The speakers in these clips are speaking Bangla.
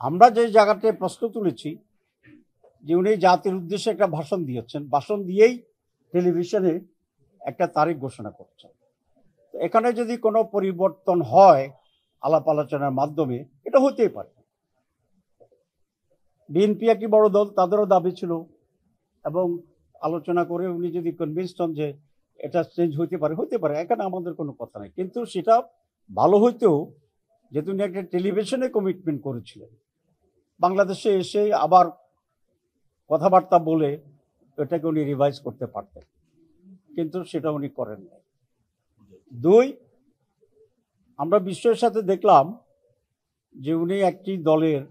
আমরা যে জায়গাটায় প্রশ্ন তুলেছি যে উনি জাতির উদ্দেশ্যে একটা ভাষণ দিয়েছেন, ভাষণ দিয়েই টেলিভিশনে একটা তারিখ ঘোষণা করছেন। এখানে যদি কোনো পরিবর্তন হয় আলাপ আলোচনার মাধ্যমে, এটা হতেই পারে। বিএনপি একটি বড় দল, তাদেরও দাবি ছিল, এবং আলোচনা করে উনি যদি কনভিন্সড হন যে এটা চেঞ্জ হতে পারে, এখানে আমাদের কোনো কথা নেই। কিন্তু সেটা ভালো হইতেও, যেহেতু উনি একটা টেলিভিশনে কমিটমেন্ট করেছিলেন, বাংলাদেশে এসে আবার কথাবার্তা বলে এটাকে উনি রিভাইজ করতে পারতেন, কিন্তু সেটা উনি করেন না। দুই, আমরা বিশ্বের সাথে দেখলাম যে উনি একটি দলের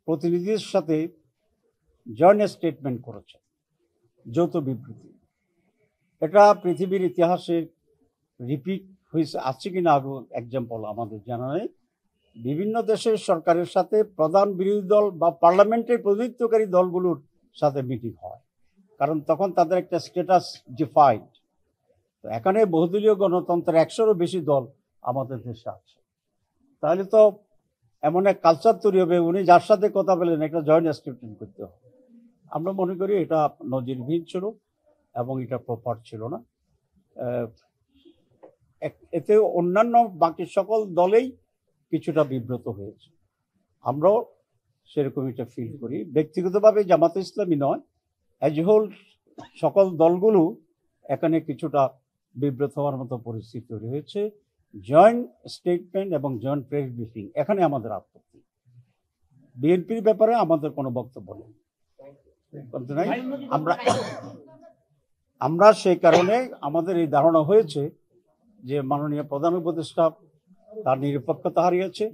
প্রতিনিধির সাথে জয়েন্ট স্টেটমেন্ট করেছেন, যৌথ বিবৃতি। এটা পৃথিবীর ইতিহাসে রিপিট হয়েছে, আছে কিনা আরো এক্সাম্পল আমাদের জানা নেই। বিভিন্ন দেশের সরকারের সাথে প্রধান বিরোধী দল বা পার্লামেন্টের প্রতিনিধিত্বকারী দলগুলোর সাথে মিটিং হয়, কারণ তখন তাদের একটা স্ট্যাটাস ডিফাইন্ড। তো এখানে বহুদলীয় গণতন্ত্রের 100-এরও বেশি দল আমাদের দেশে আছে, তাহলে তো এমন এক কালচার তৈরি হবে, উনি যার সাথে কথা বলেন একটা জয়েন্ট স্টেটমেন্ট করতে হবে। আমরা মনে করি এটা নজিরবিহীন ছিল এবং এটা প্রপার ছিল না। এতে অন্যান্য বাকি সকল দলেই কিছুটা বিব্রত হয়েছে, আমরাও সেরকম এটা ফিল করি। ব্যক্তিগতভাবে জামাতে ইসলামী নয়, অ্যাজ এ হোল সকল দলগুলো এখানে কিছুটা বিব্রত হওয়ার মতো পরিস্থিতি তৈরি হয়েছে। জয়েন্ট স্টেটমেন্ট এবং জয়েন্ট প্রেস ব্রিফিং, এখানে আমাদের আপত্তি। বিএনপির ব্যাপারে আমাদের কোনো বক্তব্য নেই। আমরা সেই কারণে আমাদের এই ধারণা হয়েছে যে মাননীয় প্রধান উপদেষ্টা তার নিরপেক্ষতা হারিয়েছে,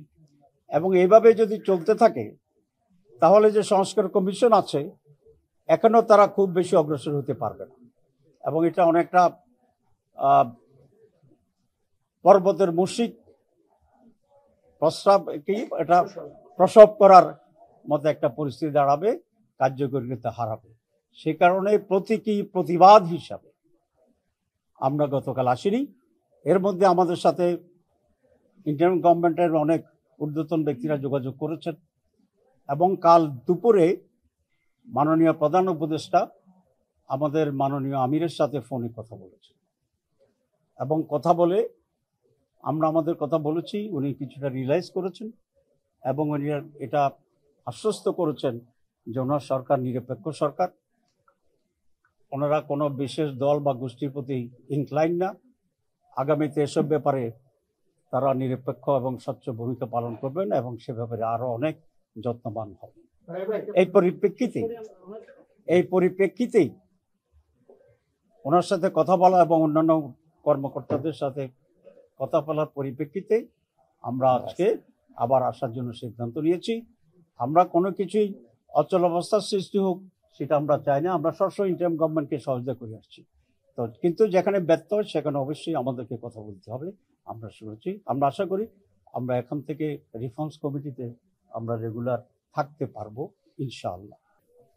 এবং এইভাবে যদি চলতে থাকে তাহলে যে সংস্কার কমিশন আছে এখনো তারা খুব বেশি অগ্রসর হতে পারবে না, এবং এটা অনেকটা পর্বতের মুশিক এটা প্রসব করার মতো একটা পরিস্থিতি দাঁড়াবে, কার্যকরিতা হারাবে। সে কারণে প্রতীকী প্রতিবাদ হিসাবে আমরা গতকাল আসিনি। এর মধ্যে আমাদের সাথে ইন্টারিম গভর্নমেন্টের অনেক ঊর্ধ্বতন ব্যক্তিরা যোগাযোগ করেছেন, এবং কাল দুপুরে মাননীয় প্রধান উপদেষ্টা আমাদের মাননীয় আমিরের সাথে ফোনে কথা বলেছেন, এবং কথা বলে আমরা আমাদের কথা বলেছি, উনি কিছুটা রিয়েলাইজ করেছেন, এবং উনি এটা আশ্বস্ত করেছেন যে ওনার সরকার নিরপেক্ষ সরকার, ওনারা কোনো বিশেষ দল বা গোষ্ঠীর প্রতি ইনক্লাইন না। আগামীতে এসব ব্যাপারে তারা নিরপেক্ষ এবং স্বচ্ছ ভূমিকা পালন করবেন, এবং সে ব্যাপারে আরো অনেক যত্নবান হবেন। এই পরিপ্রেক্ষিতেই ওনার সাথে কথা বলা এবং অন্যান্য কর্মকর্তাদের সাথে কথা বলার পরিপ্রেক্ষিতে আমরা আজকে আবার আসার জন্য সিদ্ধান্ত নিয়েছি। আমরা কোনো কিছুই অচল অবস্থার সৃষ্টি হোক সেটা আমরা চাই না, আমরা সবসময় ইন্টারিম গভর্নমেন্টকে সহযোগিতা করে আসছি। তো কিন্তু যেখানে ব্যর্থ হয় সেখানে অবশ্যই আমাদেরকে কথা বলতে হবে। আমরা শুনেছি, আমরা আশা করি আমরা এখন থেকে রিফর্মস কমিটিতে আমরা রেগুলার থাকতে পারবো ইনশাআল্লাহ।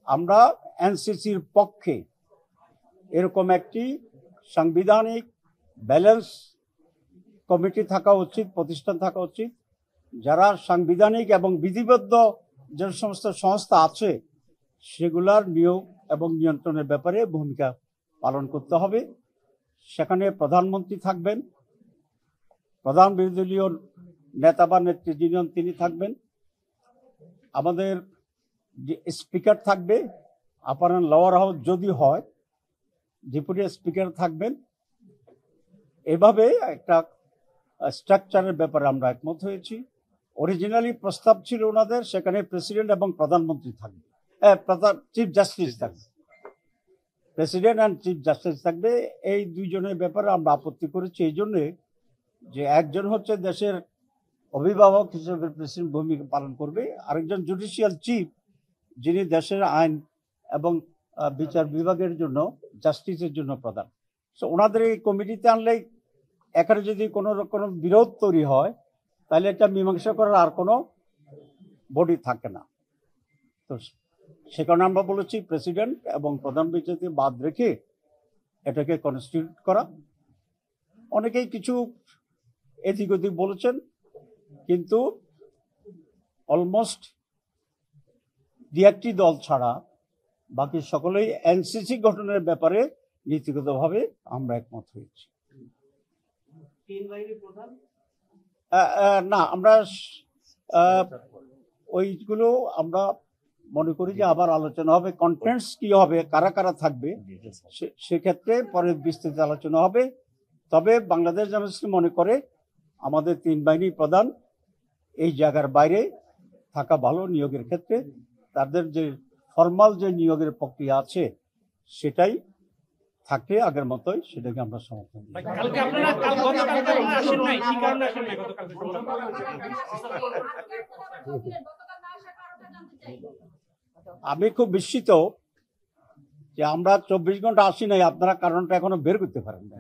আমরা এনসিসির পক্ষে এরকম একটি সাংবিধানিক ব্যালেন্স কমিটি থাকা উচিত, প্রতিষ্ঠান থাকা উচিত, যারা সাংবিধানিক এবং বিধিবদ্ধ যে সমস্ত সংস্থা আছে সেগুলার নিয়োগ এবং নিয়ন্ত্রণের ব্যাপারে ভূমিকা পালন করতে হবে। সেখানে প্রধানমন্ত্রী থাকবেন, প্রধান বিরোধী দলীয় নেতা বা নেত্রী যিনি তিনি থাকবেন, আমাদের যে স্পিকার থাকবে, আপার অ্যান্ড লোয়ার হাউস যদি হয় ডেপুটি স্পিকার থাকবেন। এভাবে একটা স্ট্রাকচারের ব্যাপারে আমরা একমত হয়েছি। অরিজিনালি প্রস্তাব ছিল ওনাদের সেখানে প্রেসিডেন্ট এবং প্রধানমন্ত্রী থাকবে, চিফ জাস্টিস থাকবে, প্রেসিডেন্ট অ্যান্ড চিফ জাস্টিস থাকবে। এই দুইজনের ব্যাপারে আমরা আপত্তি করেছি এই জন্যে যে একজন হচ্ছে দেশের অভিভাবক হিসেবে প্রেসিডেন্ট ভূমিকা পালন করবে, আরেকজন জুডিশিয়াল চিফ যিনি দেশের আইন এবং বিচার বিভাগের জন্য, জাস্টিসের জন্য প্রধান। সো ওনাদের এই কমিটিতে আনলে এখানে যদি কোনো রকম বিরোধ তৈরি হয় তাহলে এটা মীমাংসা করার আর কোনো বডি থাকে না। তো সে কারণে আমরা বলেছি প্রেসিডেন্ট এবং প্রধান বিচারপতি বাদ রেখে এটাকে কনস্টিটিউট করা। অনেকেই কিছু এদিক ওদিক বলেছেন, কিন্তু অলমোস্ট দু একটি দল ছাড়া বাকি সকলেই এনসিসি গঠনের ব্যাপারে নীতিগতভাবে আমরা একমত হয়েছি। না, আমরা ওইগুলো আমরা মনে করি যে আবার আলোচনা হবে, কন্টেন্টস কি হবে, কারা কারা থাকবে সেক্ষেত্রে পরে বিস্তৃত আলোচনা হবে। তবে বাংলাদেশ জামায়াত মনে করে আমাদের 3 বাহিনী প্রধান এই জায়গার বাইরে থাকা ভালো নিয়োগের ক্ষেত্রে। তাদের যে ফর্মাল যে নিয়োগের প্রক্রিয়া আছে সেটাই থাকলে আগের মতোই, সেটাকে আমরা সমর্থন করি। আমি খুব বিস্মিত যে আমরা 24 ঘন্টা আসি নাই, আপনারা কারণটা এখনো বের করতে পারেন না।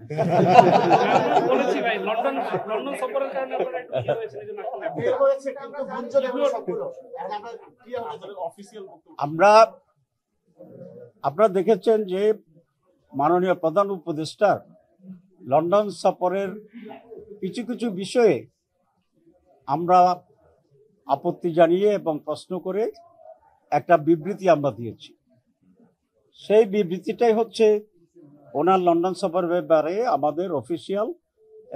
আপনারা দেখেছেন যে মাননীয় প্রধান উপদেষ্টার লন্ডন সফরের কিছু কিছু বিষয়ে আমরা আপত্তি জানিয়ে এবং প্রশ্ন করে একটা বিবৃতি আমরা দিয়েছি। সেই বিবৃতিটাই হচ্ছে ওনার লন্ডন সফরের ব্যাপারে আমাদের অফিসিয়াল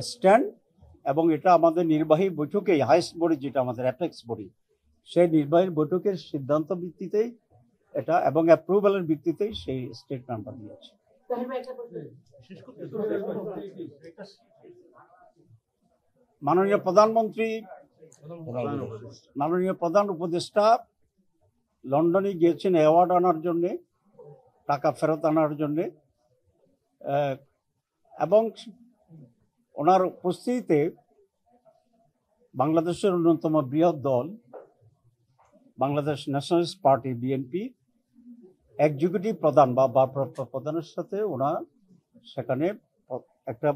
স্ট্যান্ড, এবং এটা আমাদের নির্বাহী বৈঠকে হাইস্ট বডি, যেটা আমাদের অ্যাপেক্স বডি, সেই নির্বাহী বৈঠকের সিদ্ধান্ত ভিত্তিতেই এটা এবং অ্যাপ্রুভালের ভিত্তিতেই সেই স্টেটমেন্ট আমরা দিয়েছি। মাননীয় প্রধান উপদেষ্টা লন্ডনে গিয়েছেন অ্যাওয়ার্ড আনার জন্যে, টাকা ফেরত আনার জন্যে, এবং ওনার উপস্থিতিতে বাংলাদেশের অন্যতম বৃহৎ দল Bangladesh nationalist party BNP executive প্রধান বা ভারপ্রাপ্ত প্রধানের সাথে ওনার সেখানে একটা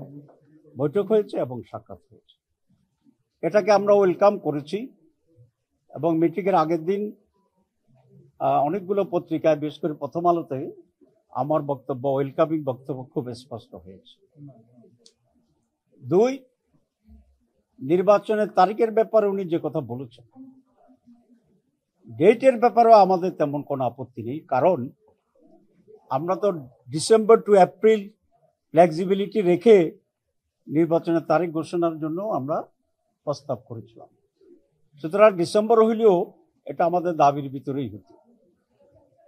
বৈঠক হয়েছে এবং সাক্ষাৎ হয়েছে। এটাকে আমরা ওয়েলকাম করেছি, এবং মিটিংয়ের আগের দিন অনেকগুলো পত্রিকায়, বিশেষ করে প্রথম আলোতে আমার বক্তব্য, ওয়েলকামিং বক্তব্য খুব স্পষ্ট হয়েছে। 2, নির্বাচনের তারিখের ব্যাপারে উনি যে কথা বলেছেন, ডেটের ব্যাপারেও আমাদের তেমন কোনো আপত্তি নেই, কারণ আমরা তো ডিসেম্বর টু এপ্রিল ফ্লেক্সিবিলিটি রেখে নির্বাচনের তারিখ ঘোষণার জন্য আমরা প্রস্তাব করেছিলাম। সুতরাং ডিসেম্বর হইলেও এটা আমাদের দাবির ভিতরেই হতো।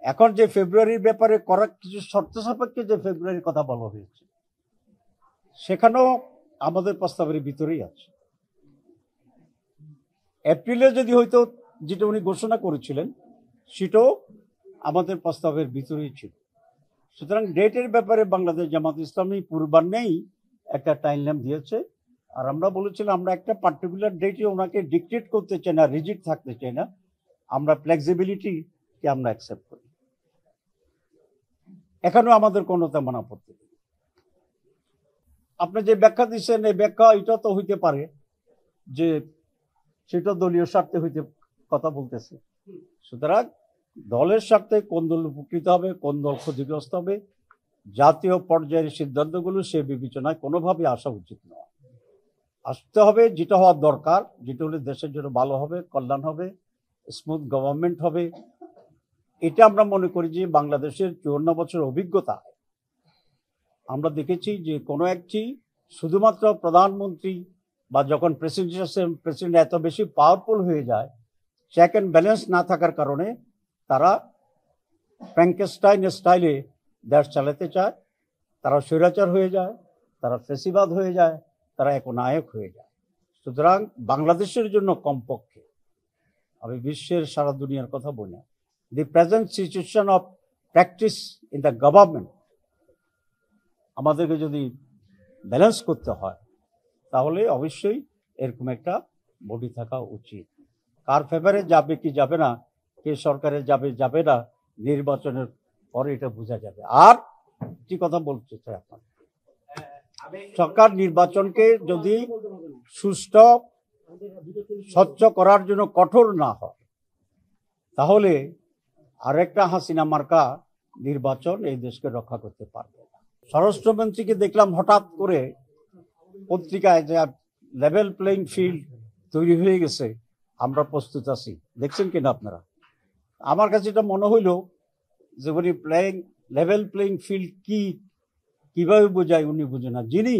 এখন যে ফেব্রুয়ারির ব্যাপারে করা কিছু শর্ত সাপেক্ষে যে ফেব্রুয়ারির কথা বলা হয়েছে, সেখানেও আমাদের প্রস্তাবের ভিতরেই আছে। এপ্রিলে যদি হয়তো যেটা উনি ঘোষণা করেছিলেন সেটাও আমাদের প্রস্তাবের ভিতরেই ছিল। সুতরাং ডেটের ব্যাপারে বাংলাদেশ জামাত ইসলামী পূর্বাহ্নেই একটা টাইমলাইন দিয়েছে, আর আমরা বলেছিলাম আমরা একটা পার্টিকুলার ডেটে ওনাকে ডিক্টেট করতে চাই না, রিজিড থাকতে চাই না, আমরা ফ্লেক্সিবিলিটিকে আমরা অ্যাকসেপ্ট করি। এখানেও আমাদের কোনো তেমন আপত্তি নেই। আপনি যে ব্যাখ্যা দিচ্ছেন, এই ব্যাখ্যা এটা তো হইতে পারে যে সেটা দলীয় স্বার্থে হইতে কথা বলতেছে। সুতরাং দলের স্বার্থে কোন দল উপকৃত হবে, কোন দল ক্ষতিগ্রস্ত হবে, জাতীয় পর্যায়ের সিদ্ধান্তগুলো সে বিবেচনায় কোনোভাবে আসা উচিত নয়। আসতে হবে যেটা হওয়ার দরকার, যেটা হলে দেশের জন্য ভালো হবে, কল্যাণ হবে, স্মুথ গভর্নমেন্ট হবে। এটা আমরা মনে করি যে বাংলাদেশের 54 বছর অভিজ্ঞতা আমরা দেখেছি যে কোনো একটি শুধুমাত্র প্রধানমন্ত্রী বা যখন প্রেসিডেন্ট এত বেশি পাওয়ারফুল হয়ে যায়, চেক অ্যান্ড ব্যালেন্স না থাকার কারণে তারা ফ্র্যাঙ্কেনস্টাইন স্টাইলে দেশ চালাতে চায়, তারা স্বৈরাচার হয়ে যায়, তারা ফেসিবাদ হয়ে যায়, তারা একনায়ক হয়ে যায়। সুতরাং বাংলাদেশের জন্য কমপক্ষে, আমি বিশ্বের সারা দুনিয়ার কথা বলি না, the present situation of practice in the government আমাদেরকে যদি ব্যালেন্স করতে হয়, তাহলে অবশ্যই এরকম একটা বডি থাকা উচিত। কার ফেভারে যাবে কি যাবে না, কে সরকারে যাবে যাবে না, নির্বাচনের পরে এটা বোঝা যাবে। আর কি কথা বলতে চাই, আপনার সরকার নির্বাচনকে যদি সুষ্ঠু স্বচ্ছ করার জন্য কঠোর না হয়, তাহলে আরেকটা হাসিনা মার্কা নির্বাচন এই দেশকে রক্ষা করতে পারবে না। স্বরাষ্ট্রমন্ত্রীকে দেখলাম হঠাৎ করে পত্রিকায় যে লেভেল প্লেইং ফিল্ড তৈরি হয়ে গেছে, আমরা প্রস্তুত আছি। দেখছেন কিনা আপনারা? আমার কাছে এটা মনে হইল যে উনি লেভেল প্লেইং ফিল্ড কিভাবে বোঝায় উনি বুঝে না। যিনি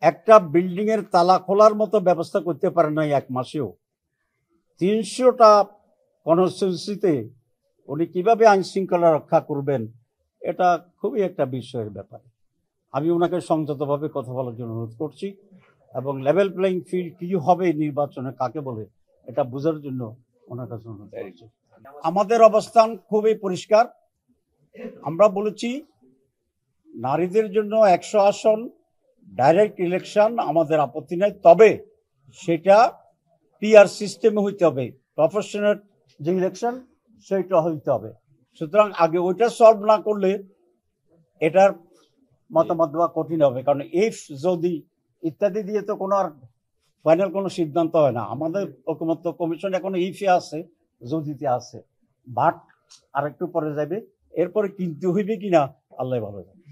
একটা বিল্ডিং এর তালা খোলার মতো ব্যবস্থা করতে পারেন না এক মাসেও, 300টা কনস্টিটিউয়েন্সিতে উনি কিভাবে আইন শৃঙ্খলা রক্ষা করবেন, এটা খুবই একটা বিস্ময়ের ব্যাপার। আমি ওনাকে সংযতভাবে কথা বলার জন্য অনুরোধ করছি এবং লেভেল প্লেইং ফিল্ড কি হবে নির্বাচনে কাকে বলে এটা বোঝার জন্য ওনার কাছে অনুরোধ করছি। আমাদের অবস্থান খুবই পরিষ্কার। আমরা বলেছি নারীদের জন্য 100 আসন ডাইরেক্ট ইলেকশন আমাদের আপত্তি নেই, তবে সেটা পিআর সিস্টেমে হইতে হবে, প্রফেশনাল যে ইলেকশন সেইটা হইতে হবে। সুতরাং আগে ওইটা সলভ না করলে এটার মতামত দেওয়া কঠিন হবে, কারণ ইফ যদি ইত্যাদি দিয়ে তো কোনো আর ফাইনাল কোনো সিদ্ধান্ত হয় না। আমাদের ঐকমত্য কমিশন এখন ইফে আছে, যদিতে আছে, বাট আরেকটু পরে যাবে, এরপরে কিনতে হইবে কিনা আল্লাহ ভালো জানে।